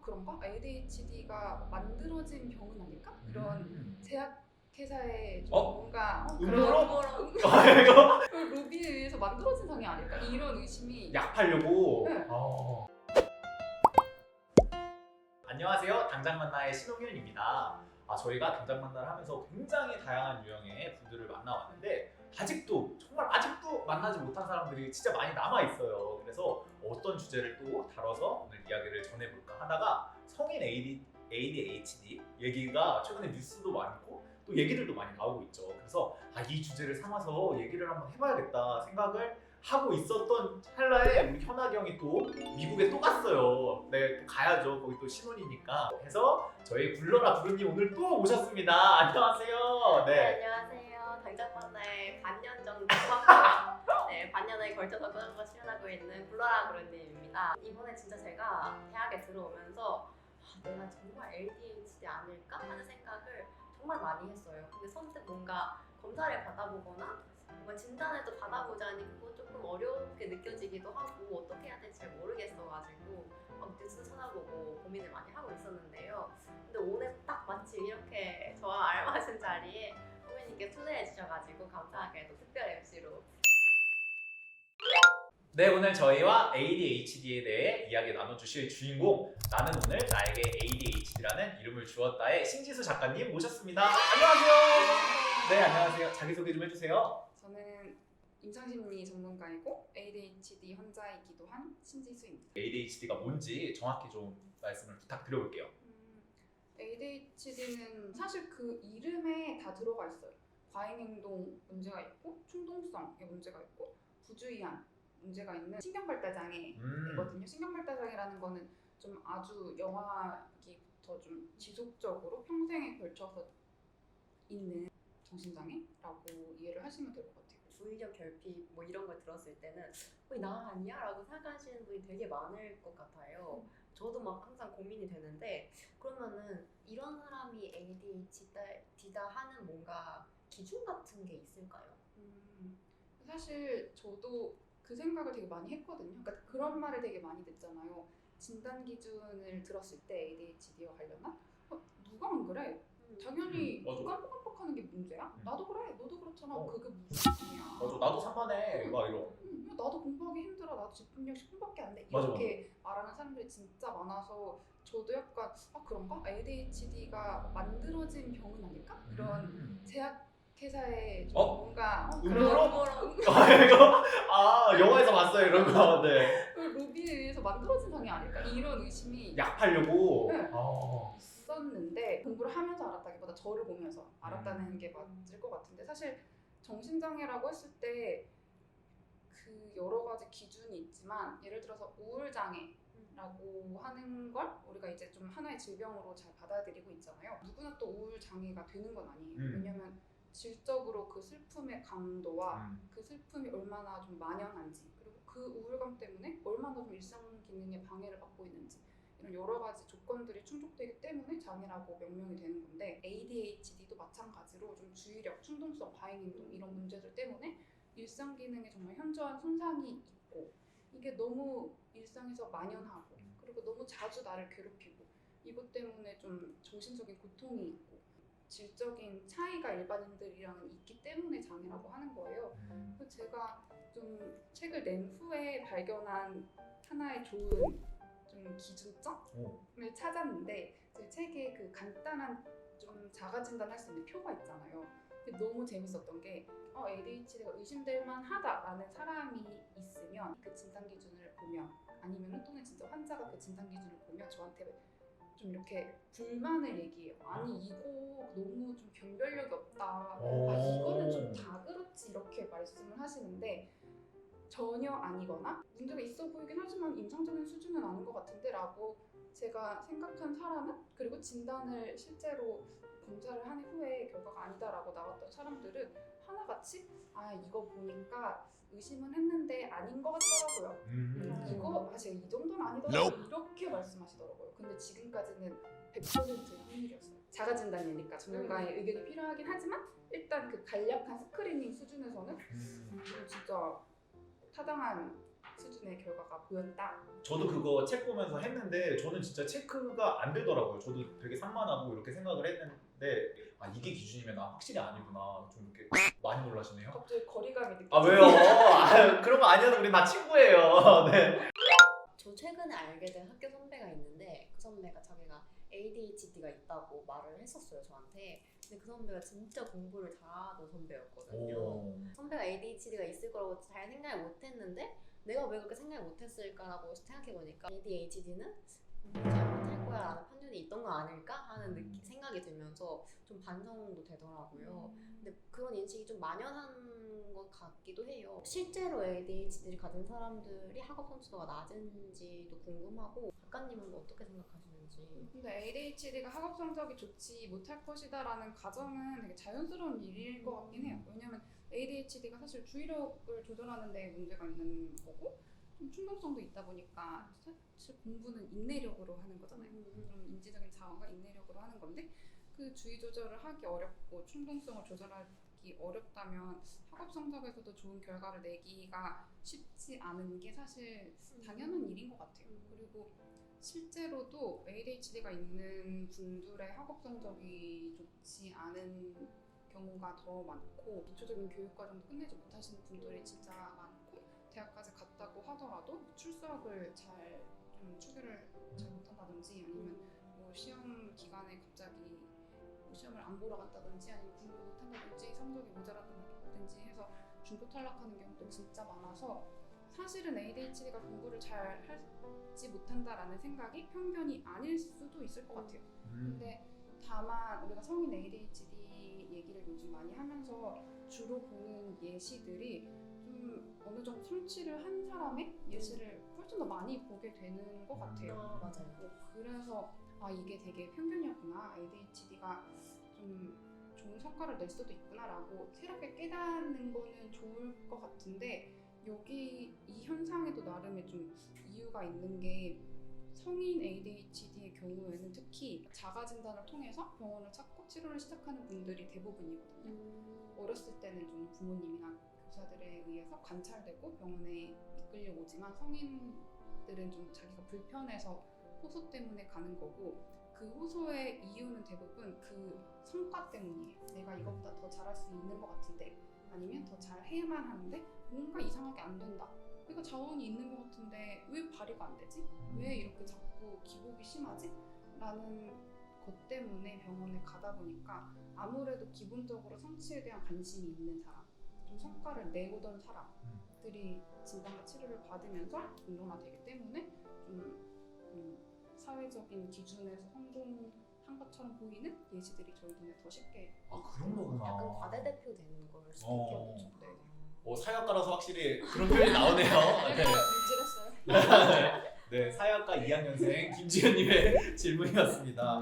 그런가? ADHD가 만들어진 병은 아닐까? 이런 제약회사의 좀 뭔가 음모론? 그런 로비에 의해서 만들어진 상이 아닐까? 이런 의심이 약 팔려고? 네. 안녕하세요. 당장 만나의 신홍일입니다. 저희가 당장 만나를 하면서 굉장히 다양한 유형의 분들을 만나왔는데 아직도 만나지 못한 사람들이 진짜 많이 남아있어요. 그래서 어떤 주제를 또 다뤄서 오늘 이야기를 전해볼까 하다가 성인 ADHD 얘기가 최근에 뉴스도 많고 또 얘기들도 많이 나오고 있죠. 그래서 이 주제를 삼아서 얘기를 한번 해봐야겠다 생각을 하고 있었던 찰나에 우리 현학이 형이 또 미국에 또 갔어요. 네, 또 가야죠. 거기 또 신혼이니까. 해서 저희 불러라 부르님 오늘 또 오셨습니다. 안녕하세요. 네, 안녕하세요. 당장 만나의 반년 정도 하고 반년에 걸쳐서 꾸준히 출연하고 있는 불러라 부르님입니다. 이번에 진짜 제가 대학에 들어오면서 내가 정말 ADHD 아닐까 하는 생각을 정말 많이 했어요. 근데 선뜻 뭔가 검사를 받아보거나 뭔가 진단을 또 받아보자니 그거 조금 어렵게 느껴지기도 하고 어떻게 해야 될지 잘 모르겠어가지고 막 뉴스 찾아보고 고민을 많이 하고 있었는데요. 근데 오늘 딱 마침 이렇게 저와 알맞은 자리에 선배님께 초대해 주셔가지고 감사하게도 특별 MC로 네, 오늘 저희와 ADHD에 대해 이야기 나눠주실 주인공 나는 오늘 나에게 ADHD라는 이름을 주었다의 신지수 작가님 모셨습니다. 안녕하세요. 네, 안녕하세요. 자기소개 좀 해주세요. 저는 임상심리 전문가이고 ADHD 환자이기도 한 신지수입니다. ADHD가 뭔지 정확히 좀 말씀을 부탁드려볼게요. ADHD는 사실 그 이름에 다 들어가 있어요. 과잉행동 문제가 있고 충동성에 문제가 있고 부주의한 문제가 있는 신경발달장애이거든요. 신경발달장애라는 거는 좀 아주 영아기부터 좀 지속적으로 평생에 걸쳐서 있는 정신장애라고 이해를 하시면 될 것 같아요. 주의력 결핍 뭐 이런 걸 들었을 때는 거의 나 아니야? 라고 생각하시는 분이 되게 많을 것 같아요. 저도 막 항상 고민이 되는데 그러면은 이런 사람이 ADHD다 하는 뭔가 기준 같은 게 있을까요? 사실 저도 그 생각을 되게 많이 했거든요. 그러니까 그런 말을 되게 많이 듣잖아요. 진단 기준을 들었을 때 ADHD와 관련한 누가 안 그래? 당연히 맞아. 깜빡깜빡하는 게 문제야? 나도 그래, 너도 그렇잖아. 그게 무슨 기준이야? 맞아, 나도 산만해. 막 이런. 야, 나도 공부하기 힘들어. 나도 집중력 10분밖에 안 돼. 맞아, 이렇게 말하는 사람들이 진짜 많아서 저도 약간 그런가? ADHD가 만들어진 병은 아닐까? 이런 제약회사의 좀 뭔가 음모론? 그런 영화에서 봤어요 이런 거. 네. 로비에 의해서 만들어진 상이 아닐까? 이런 의심이 약 팔려고? 네. 있었는데 공부를 하면서 알았다기보다 저를 보면서 알았다는 게 맞을 것 같은데 사실 정신장애라고 했을 때 그 여러 가지 기준이 있지만 예를 들어서 우울장애라고 하는 걸 우리가 이제 좀 하나의 질병으로 잘 받아들이고 있잖아요. 누구나 또 우울장애가 되는 건 아니에요. 왜냐면 질적으로 그 슬픔의 강도와 그 슬픔이 얼마나 좀 만연한지 그리고 그 우울감 때문에 얼마나 좀 일상 기능에 방해를 받고 있는지 이런 여러 가지 조건들이 충족되기 때문에 장애라고 명명이 되는 건데 ADHD도 마찬가지로 좀 주의력, 충동성, 과잉행동 이런 문제들 때문에 일상 기능에 정말 현저한 손상이 있고 이게 너무 일상에서 만연하고 그리고 너무 자주 나를 괴롭히고 이것 때문에 좀 정신적인 고통이 있고 질적인 차이가 일반인들이랑은 있기 때문에 장애라고 하는 거예요. 그래서 제가 좀 책을 낸 후에 발견한 하나의 좋은 좀 기준점을 찾았는데 제 책에 그 간단한 좀 자가 진단할 수 있는 표가 있잖아요. 근데 너무 재밌었던 게 ADHD가 의심될 만하다라는 사람이 있으면 그 진단 기준을 보면 아니면은 또는 진짜 환자가 그 진단 기준을 보면 저한테 좀 이렇게 불만을 얘기해요. 아니 이거 너무 좀 변별력이 없다. 이거는 좀 다 그렇지 이렇게 말씀을 하시는데 전혀 아니거나 문제가 있어 보이긴 하지만 임상적인 수준은 아닌 것 같은데 라고 제가 생각한 사람은 그리고 진단을 실제로 검사를 한 후에 결과가 아니다라고 나왔던 사람들은 하나같이 이거 보니까 의심은 했는데 아닌 것 같더라고요. 이거 제가 이 정도는 아니더라고요. 이렇게 말씀하시더라고요. 근데 지금까지는 100%의 확률이었어요. 자가진단이니까 전문가의 의견이 필요하긴 하지만 일단 그 간략한 스크리닝 수준에서는 진짜 타당한 수준의 결과가 보였다. 저도 그거 책 보면서 했는데 저는 진짜 체크가 안 되더라고요. 저도 되게 산만하고 이렇게 생각을 했는데 아 이게 기준이면 나 확실히 아니구나. 좀 이렇게 많이 놀라시네요. 갑자기 거리감이 느껴져요. 아 왜요? 아, 그런 거 아니어도 우리 다 친구예요. 네. 저 최근에 알게 된 학교 선배가 있는데 그 선배가 자기가 ADHD가 있다고 말을 했었어요 저한테. 근데 그 선배가 진짜 공부를 잘하던 선배였거든요. 오. 선배가 ADHD가 있을 거라고 잘 생각을 못했는데 내가 왜 그렇게 생각을 못했을까라고 생각해보니까 ADHD는 잘못할 거야 라는 편견이 있던 거 아닐까 하는 생각이 들면서 좀 반성도 되더라고요. 근데 그런 인식이 좀 만연한 것 같기도 해요. 실제로 ADHD를 가진 사람들이 학업 성취도가 낮은지도 궁금하고 작가님은 어떻게 생각하시는지. 근데 ADHD가 학업 성적이 좋지 못할 것이다라는 가정은 되게 자연스러운 일일 것 같긴 해요. 왜냐면 ADHD가 사실 주의력을 조절하는 데 문제가 있는 거고 좀 충동성도 있다 보니까 사실 공부는 인내력으로 하는 거잖아요. 그럼 인지적인 자원과 인내력으로 하는 건데 그 주의 조절을 하기 어렵고 충동성을 조절하기 어렵다면 학업 성적에서도 좋은 결과를 내기가 쉽지 않은 게 사실 당연한 일인 것 같아요. 그리고 실제로도 ADHD가 있는 분들의 학업 성적이 좋지 않은 경우가 더 많고 기초적인 교육 과정도 끝내지 못하시는 분들이 진짜 많고 대학까지 갔다고 하더라도 출석을 잘 좀 추계를 잘 못한다든지 아니면 뭐 시험 기간에 갑자기 뭐 시험을 안 보러 갔다든지 아니면 공부 못한다든지 성적이 모자라다든지 해서 중도 탈락하는 경우도 진짜 많아서 사실은 ADHD가 공부를 잘 하지 못한다라는 생각이 편견이 아닐 수도 있을 것 같아요. 근데 다만 우리가 성인 ADHD 얘기를 요즘 많이 하면서 주로 보는 예시들이 좀 어느 정도 성취를 한 사람의 예시를 훨씬 더 많이 보게 되는 것 같아요. 맞아요. 그래서 아 이게 되게 편견이었구나. ADHD가 좀 좋은 성과를 낼 수도 있구나라고 새롭게 깨닫는 거는 좋을 것 같은데 여기 이 현상에도 나름의 좀 이유가 있는 게 성인 ADHD의 경우에는 특히 자가 진단을 통해서 병원을 찾고 치료를 시작하는 분들이 대부분이거든요. 어렸을 때는 좀 부모님이나 교사들에 의해서 관찰되고 병원에 이끌려오지만 성인들은 좀 자기가 불편해서 호소 때문에 가는 거고 그 호소의 이유는 대부분 그 성과 때문이에요. 내가 이것보다 더 잘할 수 있는 것 같은데 아니면 더 잘해야만 하는데 뭔가 이상하게 안 된다. 내가 자원이 있는 것 같은데 왜 발휘가 안 되지? 왜 이렇게 자꾸 기복이 심하지? 라는 것 때문에 병원에 가다 보니까 아무래도 기본적으로 성취에 대한 관심이 있는 사람, 좀 성과를 내오던 사람들이 진단과 치료를 받으면서 공론화되기 때문에 좀 사회적인 기준에서 성공한 것처럼 보이는 예시들이 저희 눈에 더 쉽게 아 그런 거구나. 약간 과대대표 되는 걸 수도 어. 있겠죠. 네. 사회학과라서 확실히 그런 표현이 나오네요. 네. 문질했어요. 네, 사회학과 2학년생 김지현님의 질문이었습니다.